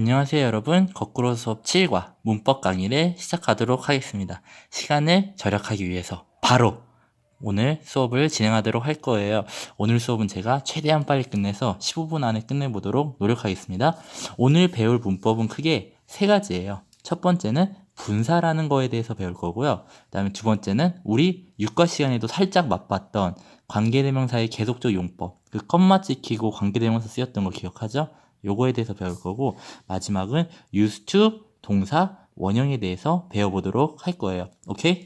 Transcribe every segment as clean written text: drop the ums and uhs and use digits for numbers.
안녕하세요 여러분. 거꾸로 수업 7과 문법 강의를 시작하도록 하겠습니다. 시간을 절약하기 위해서 바로 오늘 수업을 진행하도록 할 거예요. 오늘 수업은 제가 최대한 빨리 끝내서 15분 안에 끝내보도록 노력하겠습니다. 오늘 배울 문법은 크게 세 가지예요. 첫 번째는 분사라는 거에 대해서 배울 거고요. 그 다음에 두 번째는 우리 육과 시간에도 살짝 맛봤던 관계대명사의 계속적 용법, 그 껌마 찍히고 관계대명사 쓰였던 거 기억하죠? 요거에 대해서 배울 거고, 마지막은 used to 동사 원형에 대해서 배워보도록 할 거예요. 오케이?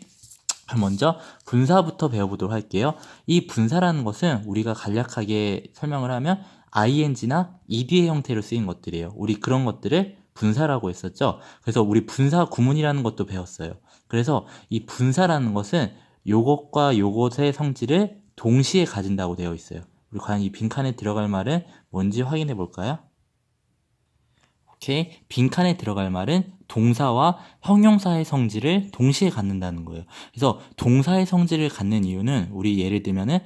그럼 먼저 분사부터 배워보도록 할게요. 이 분사라는 것은 우리가 간략하게 설명을 하면 ing나 ed의 형태로 쓰인 것들이에요. 우리 그런 것들을 분사라고 했었죠. 그래서 우리 분사 구문이라는 것도 배웠어요. 그래서 이 분사라는 것은 요것과 요것의 성질을 동시에 가진다고 되어 있어요. 우리 과연 이 빈칸에 들어갈 말은 뭔지 확인해 볼까요? 오케이. 빈칸에 들어갈 말은 동사와 형용사의 성질을 동시에 갖는다는 거예요. 그래서 동사의 성질을 갖는 이유는 우리 예를 들면은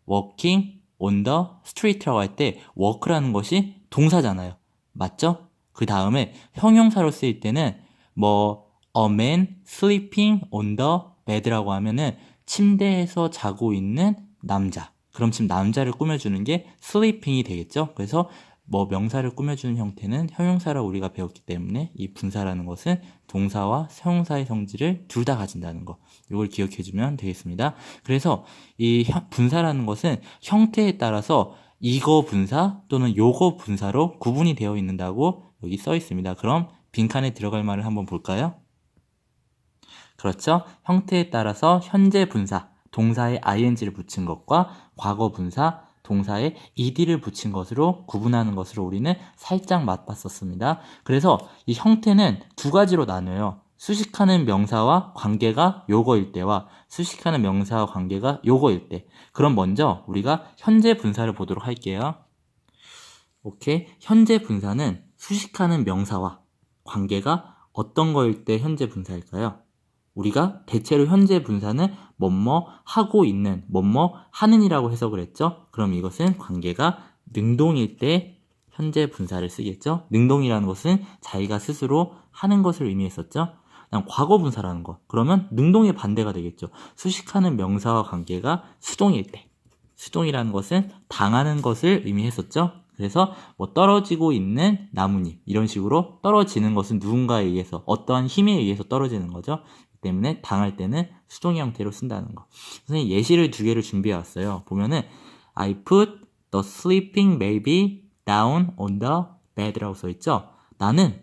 walking on the street라고 할 때 walk라는 것이 동사잖아요. 맞죠? 그 다음에 형용사로 쓰일 때는 a man sleeping on the bed라고 하면은 침대에서 자고 있는 남자. 그럼 지금 남자를 꾸며주는 게 sleeping이 되겠죠? 그래서 명사를 꾸며주는 형태는 형용사라고 우리가 배웠기 때문에 이 분사라는 것은 동사와 형용사의 성질을 둘 다 가진다는 거. 이걸 기억해주면 되겠습니다. 그래서 이 분사라는 것은 형태에 따라서 이거 분사 또는 요거 분사로 구분이 되어 있는다고 여기 써 있습니다. 그럼 빈칸에 들어갈 말을 한번 볼까요? 그렇죠? 형태에 따라서 현재 분사, 동사에 ing를 붙인 것과 과거 분사, 동사에 ed를 붙인 것으로 구분하는 것으로 우리는 살짝 맛봤었습니다. 그래서 이 형태는 두 가지로 나눠요. 수식하는 명사와 관계가 요거일 때와 수식하는 명사와 관계가 요거일 때. 그럼 먼저 우리가 현재 분사를 보도록 할게요. 오케이. 현재 분사는 수식하는 명사와 관계가 어떤 거일 때 현재 분사일까요? 우리가 대체로 현재 분사는 뭐뭐 하고 있는, 뭐뭐 하는이라고 해석을 했죠. 그럼 이것은 관계가 능동일 때 현재 분사를 쓰겠죠. 능동이라는 것은 자기가 스스로 하는 것을 의미했었죠. 그냥 과거 분사라는 거. 그러면 능동의 반대가 되겠죠. 수식하는 명사와 관계가 수동일 때. 수동이라는 것은 당하는 것을 의미했었죠. 그래서 떨어지고 있는 나뭇잎 이런 식으로 떨어지는 것은 누군가에 의해서 어떠한 힘에 의해서 떨어지는 거죠. 때문에 당할 때는 수동 형태로 쓴다는 거. 선생님 예시를 두 개를 준비해 왔어요. 보면은 I put the sleeping baby down on the bed라고 써 있죠. 나는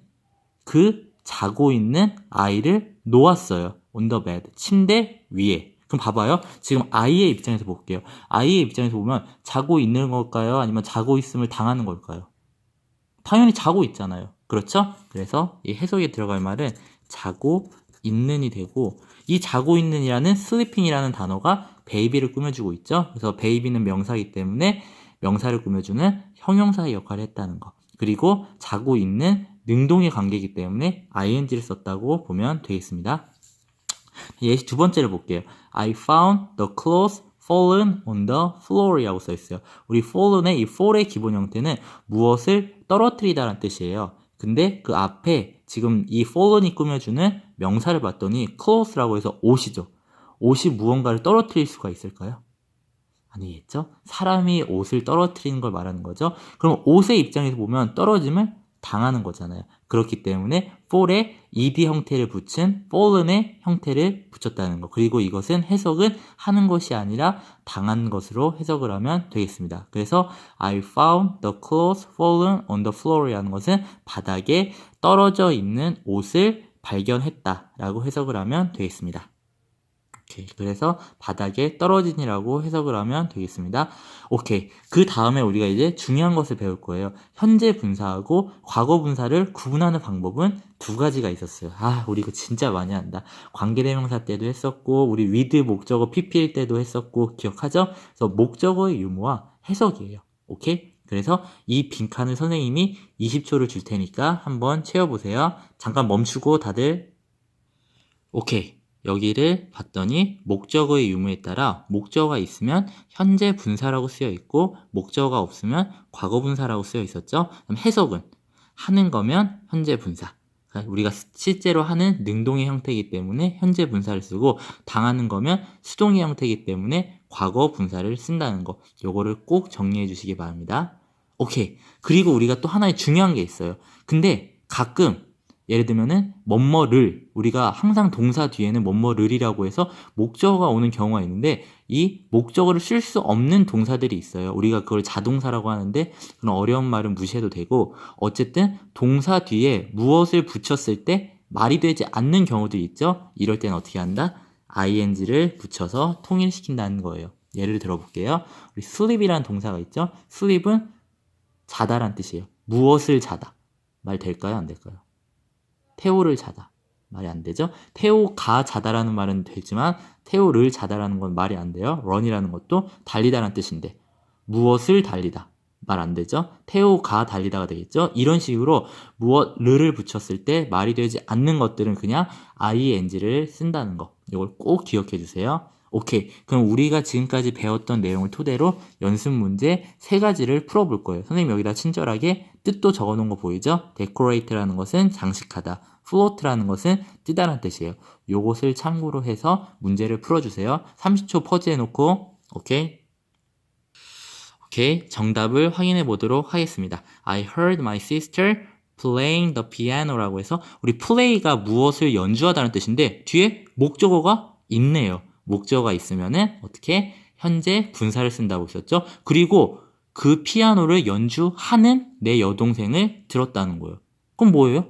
그 자고 있는 아이를 놓았어요. on the bed. 침대 위에. 그럼 봐봐요. 지금 아이의 입장에서 볼게요. 아이의 입장에서 보면 자고 있는 걸까요? 아니면 자고 있음을 당하는 걸까요? 당연히 자고 있잖아요. 그렇죠? 그래서 이 해석에 들어갈 말은 자고 있는이 되고, 이 자고 있는이라는 sleeping이라는 단어가 baby를 꾸며주고 있죠. 그래서 baby는 명사이기 때문에 명사를 꾸며주는 형용사의 역할을 했다는 거. 그리고 자고 있는 능동의 관계이기 때문에 ing를 썼다고 보면 되겠습니다. 예시 두 번째를 볼게요. I found the clothes fallen on the floor이라고 써 있어요. 우리 fallen의 이 fall의 기본 형태는 무엇을 떨어뜨리다라는 뜻이에요. 근데 그 앞에 지금 이 fallen이 꾸며주는 명사를 봤더니 clothes라고 해서 옷이죠. 옷이 무언가를 떨어뜨릴 수가 있을까요? 아니겠죠? 사람이 옷을 떨어뜨리는 걸 말하는 거죠. 그럼 옷의 입장에서 보면 떨어짐을 당하는 거잖아요. 그렇기 때문에 fall에 ed 형태를 붙인 fallen의 형태를 붙였다는 거. 그리고 이것은 해석은 하는 것이 아니라 당한 것으로 해석을 하면 되겠습니다. 그래서 I found the clothes fallen on the floor이라는 것은 바닥에 떨어져 있는 옷을 발견했다라고 해석을 하면 되겠습니다. 오케이. 그래서 바닥에 떨어진이라고 해석을 하면 되겠습니다. 오케이. 그 다음에 우리가 이제 중요한 것을 배울 거예요. 현재 분사하고 과거 분사를 구분하는 방법은 두 가지가 있었어요. 우리 이거 진짜 많이 한다. 관계대명사 때도 했었고, 우리 with 목적어 PPL 때도 했었고, 기억하죠? 그래서 목적어의 유무와 해석이에요. 오케이? 그래서 이 빈칸을 선생님이 20초를 줄 테니까 한번 채워보세요. 잠깐 멈추고 다들. 오케이. 여기를 봤더니 목적어의 유무에 따라 목적어가 있으면 현재 분사라고 쓰여 있고 목적어가 없으면 과거 분사라고 쓰여 있었죠. 그럼 해석은 하는 거면 현재 분사. 그러니까 우리가 실제로 하는 능동의 형태이기 때문에 현재 분사를 쓰고, 당하는 거면 수동의 형태이기 때문에 과거 분사를 쓴다는 거. 요거를 꼭 정리해 주시기 바랍니다. 오케이. 그리고 우리가 또 하나의 중요한 게 있어요. 근데 가끔 예를 들면은 뭐뭐를, 우리가 항상 동사 뒤에는 뭐뭐를이라고 해서 목적어가 오는 경우가 있는데, 이 목적어를 쓸 수 없는 동사들이 있어요. 우리가 그걸 자동사라고 하는데 그런 어려운 말은 무시해도 되고, 어쨌든 동사 뒤에 무엇을 붙였을 때 말이 되지 않는 경우도 있죠. 이럴 때는 어떻게 한다? ing를 붙여서 통일시킨다는 거예요. 예를 들어볼게요. 우리 sleep이라는 동사가 있죠. sleep은 자다란 뜻이에요. 무엇을 자다. 말 될까요? 안 될까요? 태오를 자다. 말이 안 되죠? 태오가 자다라는 말은 되지만 태오를 자다라는 건 말이 안 돼요. run이라는 것도 달리다라는 뜻인데 무엇을 달리다. 말 안 되죠? 태오가 달리다가 되겠죠? 이런 식으로 무엇을 붙였을 때 말이 되지 않는 것들은 그냥 ing를 쓴다는 거. 이걸 꼭 기억해 주세요. 오케이. 그럼 우리가 지금까지 배웠던 내용을 토대로 연습 문제 3가지를 풀어볼 거예요. 선생님 여기다 친절하게 뜻도 적어놓은 거 보이죠? decorate라는 것은 장식하다. float라는 것은 뜨다라는 뜻이에요. 요것을 참고로 해서 문제를 풀어주세요. 30초 퍼즈해놓고 오케이. 오케이. 정답을 확인해 보도록 하겠습니다. I heard my sister playing the piano라고 해서 우리 play가 무엇을 연주하다는 뜻인데 뒤에 목적어가 있네요. 목적어가 있으면은 어떻게 현재 분사를 쓴다고 했었죠. 그리고 그 피아노를 연주하는 내 여동생을 들었다는 거예요. 그럼 뭐예요?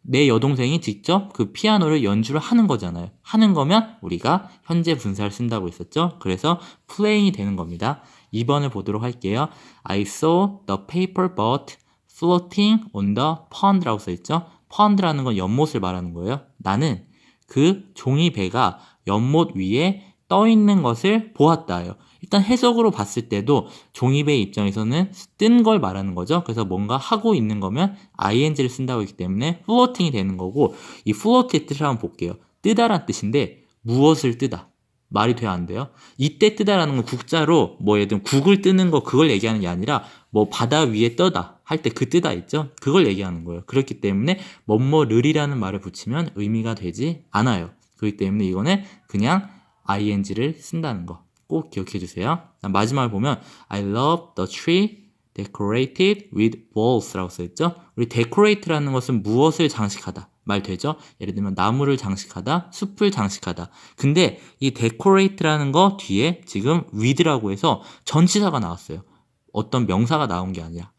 내 여동생이 직접 그 피아노를 연주를 하는 거잖아요. 하는 거면 우리가 현재 분사를 쓴다고 했었죠. 그래서 playing이 되는 겁니다. 2번을 보도록 할게요. I saw the paper boat floating on the pond라고 써있죠. pond라는 건 연못을 말하는 거예요. 나는 그 종이배가 연못 위에 떠 있는 것을 보았다요. 일단 해석으로 봤을 때도 종이배의 입장에서는 뜬 걸 말하는 거죠. 그래서 뭔가 하고 있는 거면 ing를 쓴다고 했기 때문에 floating이 되는 거고, 이 float의 뜻을 한번 볼게요. 뜨다란 뜻인데 무엇을 뜨다? 말이 돼야 안 돼요? 이때 뜨다라는 건 국자로 뭐 예를 들면 국을 뜨는 거 그걸 얘기하는 게 아니라 뭐 바다 위에 떠다 할 때 그 뜨다 있죠? 그걸 얘기하는 거예요. 그렇기 때문에 뭐뭐를이라는 말을 붙이면 의미가 되지 않아요. 그렇기 때문에 이거는 그냥 ing를 쓴다는 거 꼭 기억해 주세요. 마지막을 보면 I love the tree decorated with balls 라고 써있죠. 우리 decorate라는 것은 무엇을 장식하다 말 되죠? 예를 들면 나무를 장식하다, 숲을 장식하다. 근데 이 decorate라는 거 뒤에 지금 with라고 해서 전치사가 나왔어요. 어떤 명사가 나온 게 아니라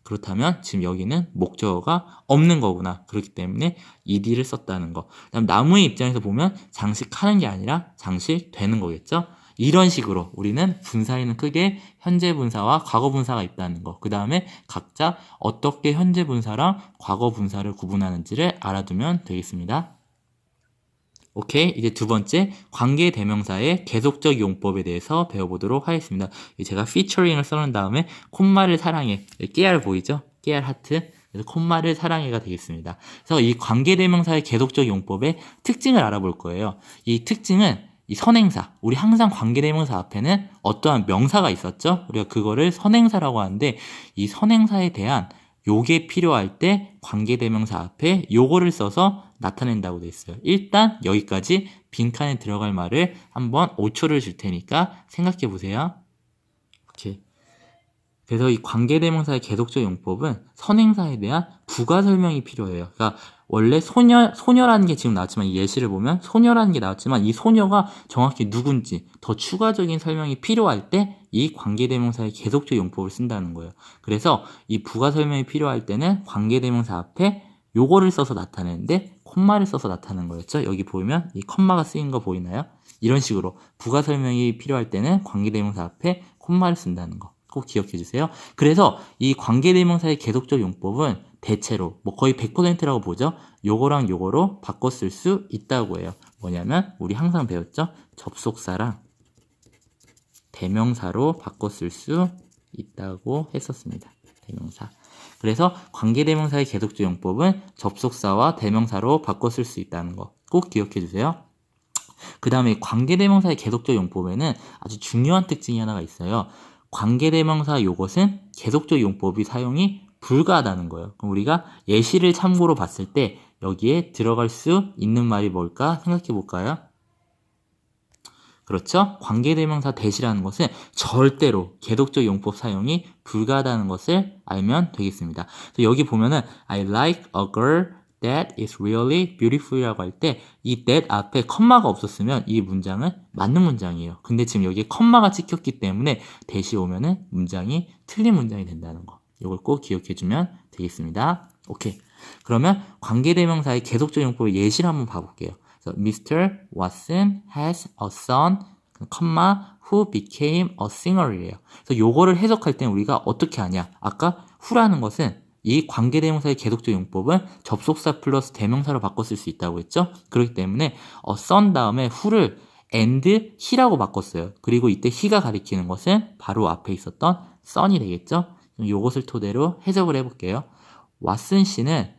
그렇다면 지금 여기는 목적어가 없는 거구나. 그렇기 때문에 ed를 썼다는 거. 그다음 나무의 입장에서 보면 장식하는 게 아니라 장식되는 거겠죠. 이런 식으로 우리는 분사에는 크게 현재 분사와 과거 분사가 있다는 거. 그 다음에 각자 어떻게 현재 분사랑 과거 분사를 구분하는지를 알아두면 되겠습니다. 오케이. 이제 두 번째, 관계 대명사의 계속적 용법에 대해서 배워보도록 하겠습니다. 제가 피처링을 써놓은 다음에 콤마를 사랑해. 깨알 보이죠? 깨알 하트. 그래서 콤마를 사랑해가 되겠습니다. 그래서 이 관계 대명사의 계속적 용법의 특징을 알아볼 거예요. 이 특징은 이 선행사, 우리 항상 관계대명사 앞에는 어떠한 명사가 있었죠? 우리가 그거를 선행사라고 하는데, 이 선행사에 대한 요게 필요할 때 관계대명사 앞에 요거를 써서 나타낸다고 돼 있어요. 일단 여기까지 빈칸에 들어갈 말을 한번 5초를 줄 테니까 생각해 보세요. 오케이. 그래서 이 관계대명사의 계속적 용법은 선행사에 대한 부가 설명이 필요해요. 그러니까 원래 소녀라는 게 지금 나왔지만 이 예시를 보면 소녀라는 게 나왔지만 이 소녀가 정확히 누군지 더 추가적인 설명이 필요할 때 이 관계대명사의 계속적 용법을 쓴다는 거예요. 그래서 이 부가 설명이 필요할 때는 관계대명사 앞에 요거를 써서 나타내는데 콤마를 써서 나타내는 거였죠. 여기 보면 이 콤마가 쓰인 거 보이나요? 이런 식으로 부가 설명이 필요할 때는 관계대명사 앞에 콤마를 쓴다는 거. 꼭 기억해 주세요. 그래서 이 관계대명사의 계속적 용법은 대체로 뭐 거의 100%라고 보죠. 요거랑 요거로 바꿔 쓸 수 있다고 해요. 뭐냐면 우리 항상 배웠죠. 접속사랑 대명사로 바꿔 쓸 수 있다고 했었습니다. 대명사. 그래서 관계대명사의 계속적 용법은 접속사와 대명사로 바꿔 쓸 수 있다는 거 꼭 기억해 주세요. 그 다음에 관계대명사의 계속적 용법에는 아주 중요한 특징이 하나가 있어요. 관계대명사 요것은 계속적 용법이 사용이 불가하다는 거예요. 그럼 우리가 예시를 참고로 봤을 때 여기에 들어갈 수 있는 말이 뭘까 생각해 볼까요? 그렇죠? 관계대명사 that이라는 것은 절대로 계속적 용법 사용이 불가하다는 것을 알면 되겠습니다. 그래서 여기 보면은 I like a girl that is really beautiful이라고 할 때 이 that 앞에 컴마가 없었으면 이 문장은 맞는 문장이에요. 근데 지금 여기에 컴마가 찍혔기 때문에 that이 오면은 문장이 틀린 문장이 된다는 거. 이걸 꼭 기억해 주면 되겠습니다. 오케이. 그러면 관계대명사의 계속적 용법의 예시를 한번 봐볼게요. So, Mr. Watson has a son, who became a singer이래요. 그래서 요거를 해석할 때 우리가 어떻게 하냐? 아까 who라는 것은 이 관계대명사의 계속적 용법은 접속사 플러스 대명사로 바꿔 쓸 수 있다고 했죠? 그렇기 때문에 a son 다음에 who를 and he라고 바꿨어요. 그리고 이때 he가 가리키는 것은 바로 앞에 있었던 son이 되겠죠? 요것을 토대로 해석을 해볼게요. 왓슨 씨는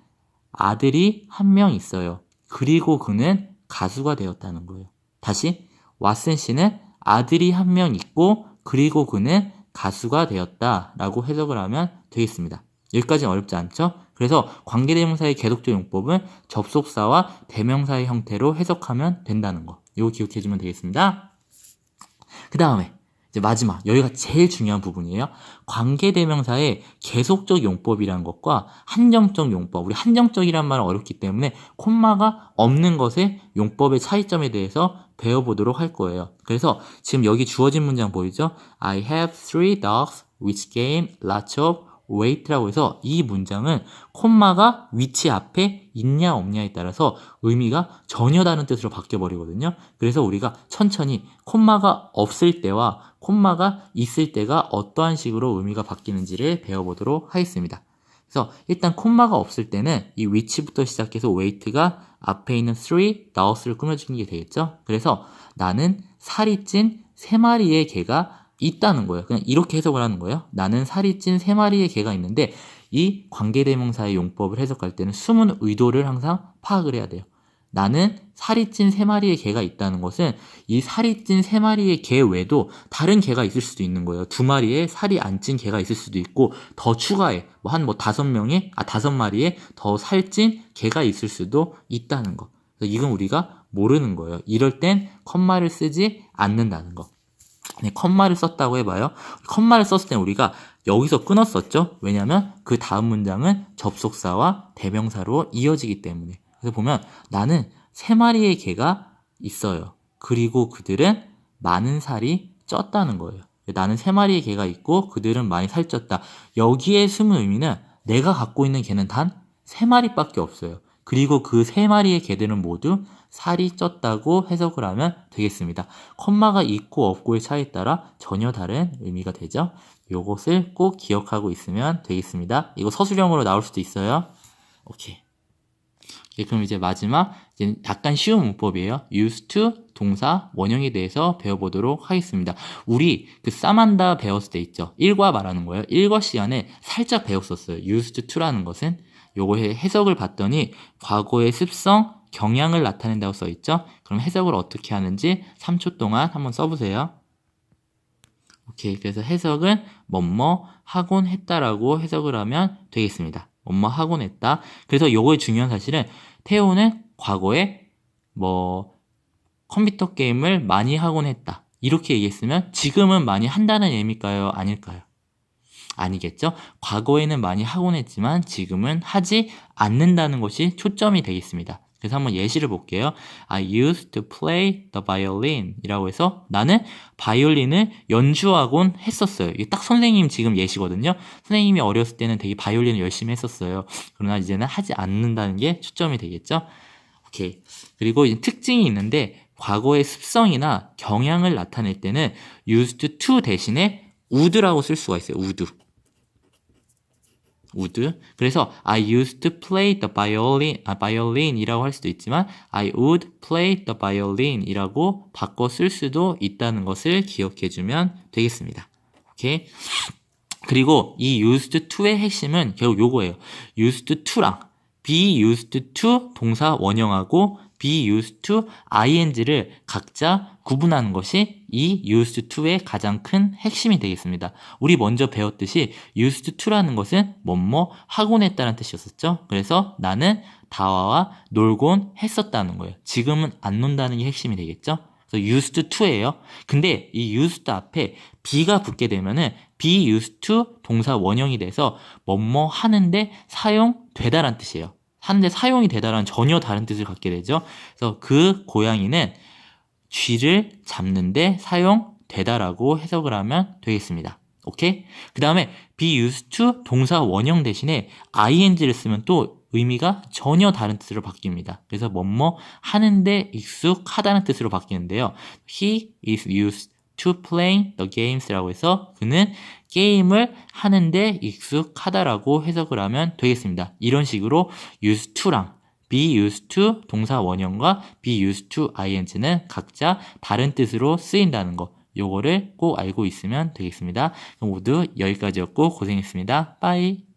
아들이 한 명 있어요. 그리고 그는 가수가 되었다는 거예요. 다시 왓슨 씨는 아들이 한 명 있고 그리고 그는 가수가 되었다라고 해석을 하면 되겠습니다. 여기까지는 어렵지 않죠? 그래서 관계대명사의 계속적 용법은 접속사와 대명사의 형태로 해석하면 된다는 거. 이거 기억해주면 되겠습니다. 그 다음에 이제 마지막 여기가 제일 중요한 부분이에요. 관계대명사의 계속적 용법이라는 것과 한정적 용법. 우리 한정적이란 말은 어렵기 때문에 콤마가 없는 것의 용법의 차이점에 대해서 배워보도록 할 거예요. 그래서 지금 여기 주어진 문장 보이죠? I have three dogs which gain lots of weight라고 해서 이 문장은 콤마가 위치 앞에 있냐 없냐에 따라서 의미가 전혀 다른 뜻으로 바뀌어버리거든요. 그래서 우리가 천천히 콤마가 없을 때와 콤마가 있을 때가 어떠한 식으로 의미가 바뀌는지를 배워보도록 하겠습니다. 그래서 일단 콤마가 없을 때는 이 위치부터 시작해서 weight가 앞에 있는 three dogs를 꾸며주는 게 되겠죠. 그래서 나는 살이 찐 3마리의 개가 있다는 거예요. 그냥 이렇게 해석을 하는 거예요. 나는 살이 찐 3마리의 개가 있는데 이 관계대명사의 용법을 해석할 때는 숨은 의도를 항상 파악을 해야 돼요. 나는 살이 찐 3마리의 개가 있다는 것은 이 살이 찐 3마리의 개 외에도 다른 개가 있을 수도 있는 거예요. 2마리의 살이 안 찐 개가 있을 수도 있고 더 추가해 한 5마리의 더 살찐 개가 있을 수도 있다는 거. 그래서 이건 우리가 모르는 거예요. 이럴 땐 컴마를 쓰지 않는다는 거. 네, 컴마를 썼다고 해봐요. 컴마를 썼을 때 우리가 여기서 끊었었죠. 왜냐하면 그 다음 문장은 접속사와 대명사로 이어지기 때문에. 그래서 보면 나는 3마리의 개가 있어요. 그리고 그들은 많은 살이 쪘다는 거예요. 나는 3마리의 개가 있고 그들은 많이 살쪘다. 여기에 숨은 의미는 내가 갖고 있는 개는 단 3마리밖에 없어요. 그리고 그 3마리의 개들은 모두 살이 쪘다고 해석을 하면 되겠습니다. 콤마가 있고 없고의 차이에 따라 전혀 다른 의미가 되죠. 요것을 꼭 기억하고 있으면 되겠습니다. 이거 서술형으로 나올 수도 있어요. 오케이. 그럼 이제 마지막 이제 약간 쉬운 문법이에요. used to 동사 원형에 대해서 배워보도록 하겠습니다. 우리 그 싸만다 배웠을 때 있죠. 일과 말하는 거예요. 일과 시간에 살짝 배웠었어요. used to라는 것은 요거의 해석을 봤더니 과거의 습성, 경향을 나타낸다고 써있죠. 그럼 해석을 어떻게 하는지 3초 동안 한번 써보세요. 오케이. 그래서 해석은 뭐뭐 하곤 했다라고 해석을 하면 되겠습니다. 뭐뭐 하곤 했다. 그래서 요거의 중요한 사실은 태호는 과거에 컴퓨터 게임을 많이 하곤 했다. 이렇게 얘기했으면 지금은 많이 한다는 의미일까요? 아닐까요? 아니겠죠? 과거에는 많이 하곤 했지만 지금은 하지 않는다는 것이 초점이 되겠습니다. 그래서 한번 예시를 볼게요. I used to play the violin 이라고 해서 나는 바이올린을 연주하곤 했었어요. 이게 딱 선생님 지금 예시거든요. 선생님이 어렸을 때는 되게 바이올린을 열심히 했었어요. 그러나 이제는 하지 않는다는 게 초점이 되겠죠. 오케이. 그리고 특징이 있는데 과거의 습성이나 경향을 나타낼 때는 used to 대신에 would라고 쓸 수가 있어요. would. 그래서 I used to play the violin 이라고 할 수도 있지만 I would play the violin 이라고 바꿔 쓸 수도 있다는 것을 기억해 주면 되겠습니다. 오케이. 그리고 이 used to의 핵심은 결국 요거예요. used to랑 be used to 동사 원형하고 be used to, ing를 각자 구분하는 것이 이 used to의 가장 큰 핵심이 되겠습니다. 우리 먼저 배웠듯이 used to라는 것은 뭐뭐 하곤 했다는 뜻이었었죠. 그래서 나는 다와와 놀곤 했었다는 거예요. 지금은 안 논다는 게 핵심이 되겠죠. 그래서 used to예요. 근데 이 used 앞에 be가 붙게 되면은 be used to 동사 원형이 돼서 뭐뭐 하는데 사용되다라는 뜻이에요. 하는데 사용이 되다라는 전혀 다른 뜻을 갖게 되죠. 그래서 그 고양이는 쥐를 잡는데 사용되다라고 해석을 하면 되겠습니다. 오케이? 그 다음에 be used to 동사 원형 대신에 ing를 쓰면 또 의미가 전혀 다른 뜻으로 바뀝니다. 그래서 뭐뭐 하는데 익숙하다는 뜻으로 바뀌는데요. He is used to playing the games라고 해서 그는 게임을 하는데 익숙하다라고 해석을 하면 되겠습니다. 이런 식으로 used to랑 be used to 동사 원형과 be used to ing는 각자 다른 뜻으로 쓰인다는 거, 요거를 꼭 알고 있으면 되겠습니다. 모두 여기까지였고 고생했습니다. 빠이.